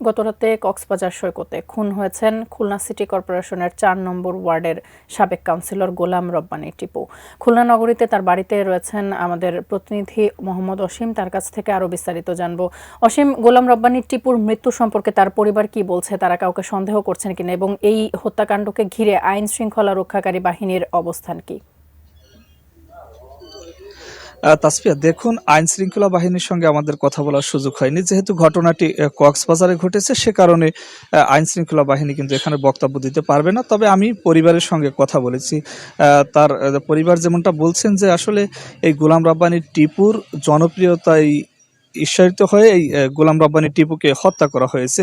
গতরাতে কক্সবাজার সৈকতে খুন হয়েছেন খুলনা সিটি কর্পোরেশনের ৪ নম্বর ওয়ার্ডের সাবেক কাউন্সিলর গোলাম রব্বানী টিপু। খুলনা নগরীতে তার বাড়িতে রয়েছেন আমাদের প্রতিনিধি মোহাম্মদ অসীম, তার কাছ থেকে আরও বিস্তারিত জানবো। অসীম, গোলাম রব্বানী টিপুর মৃত্যু সম্পর্কে তার পরিবার কি বলছে, তারা কাউকে সন্দেহ করছেন কিনা, এবং এই হত্যাকাণ্ডকে ঘিরে আইন শৃঙ্খলা রক্ষাকারী বাহিনীর অবস্থান কি? তাসফিয়া, দেখুন, আইন শৃঙ্খলা বাহিনীর সঙ্গে আমাদের কথা বলার সুযোগ হয়নি, যেহেতু ঘটনাটি কক্সবাজারে ঘটেছে, সে কারণে আইন শৃঙ্খলা বাহিনী কিন্তু এখানে বক্তব্য দিতে পারবে না। তবে আমি পরিবারের সঙ্গে কথা বলেছি। তার পরিবার যেমনটা বলছেন যে আসলে এই গোলাম রব্বানী টিপুর জনপ্রিয়তায় ঈর্ষায়িত হয়ে এই গোলাম রব্বানী টিপুকে হত্যা করা হয়েছে।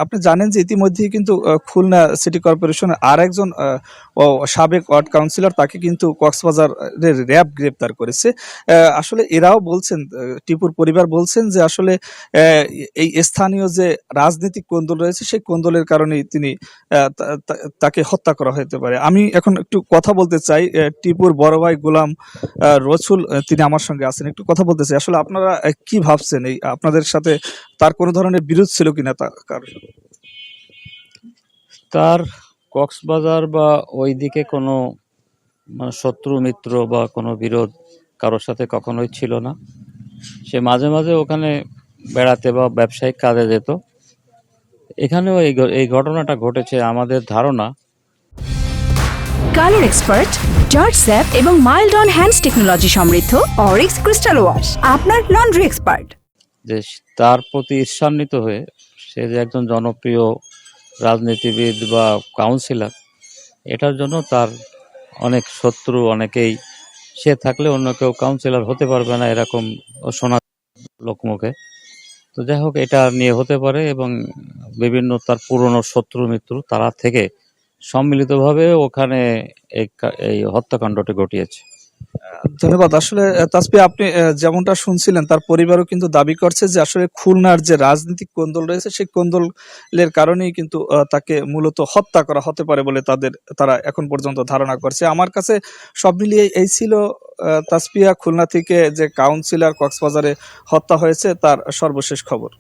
আপনি জানেন যে ইতিমধ্যেই কিন্তু খুলনা সিটি কর্পোরেশনের আর একজন সাবেক ওয়ার্ড কাউন্সিলর, তাকে কিন্তু কক্সবাজারের র্যাব গ্রেপ্তার করেছে। আসলে এরাও বলছেন, টিপুর পরিবার বলছেন যে আসলে এই স্থানীয় যে রাজনৈতিক কোন্দল রয়েছে, সেই কোন্দলের কারণেই তিনি তাকে হত্যা করা হতে পারে। আমি এখন একটু কথা বলতে চাই, টিপুর বড় ভাই গোলাম রসুল, তিনি আমার সঙ্গে আছেন, একটু কথা বলতে চাই। আসলে আপনারা কি ভাবছেন, এই আপনাদের সাথে তার কোনো ধরনের বিরোধ ছিল কিনা? তার কক্সবাজার বা ওইদিকে কোনো শত্রু মিত্র বা কোনো বিরোধ কারোর সাথে কখনোই ছিল না। সে মাঝে মাঝে ওখানে বেড়াতে বা ব্যবসায়িক কাজে যেত। এখানেও এই ঘটনাটা ঘটেছে আমাদের ধারণা। কালার এক্সপার্ট, জর্জ স্যাপ এবং মাইল্ড অন হ্যান্ডস টেকনোলজি সমৃদ্ধ অরিক্স ক্রিস্টাল ওয়াশ আপনার লন্ড্রি এক্সপার্ট। যে তার প্রতি ঈর্ষান্বিত হয়ে সে যে একজন জনপ্রিয় রাজনীতিবিদ বা কাউন্সিলর, এটার জন্য তার অনেক শত্রু, অনেকেই সে থাকলে অন্য কেউ কাউন্সিলর হতে পারবে না, এরকম শোনা লোকমুখে। তো যাই হোক, এটা নিয়ে হতে পারে, এবং বিভিন্ন তার পুরনো শত্রু মিত্র তারা থেকে সম্মিলিতভাবে ওখানে এই হত্যাকাণ্ডটি ঘটিয়েছে। ধন্যবাদ। আসলে তাসফিয়া, আপনি যেমনটা শুনছিলেন, তার পরিবারও কিন্তু দাবি করছে যে আসলে খুলনার যে রাজনৈতিক কোন্দল রয়েছে, সেই কোন্দলের কারণেই কিন্তু তাকে মূলত হত্যা করা হতে পারে বলে তারা এখন পর্যন্ত ধারণা করছে। আমার কাছে সব মিলিয়ে এই ছিল তাসফিয়া, খুলনা থেকে যে কাউন্সিলর কক্সবাজারে হত্যা হয়েছে তার সর্বশেষ খবর।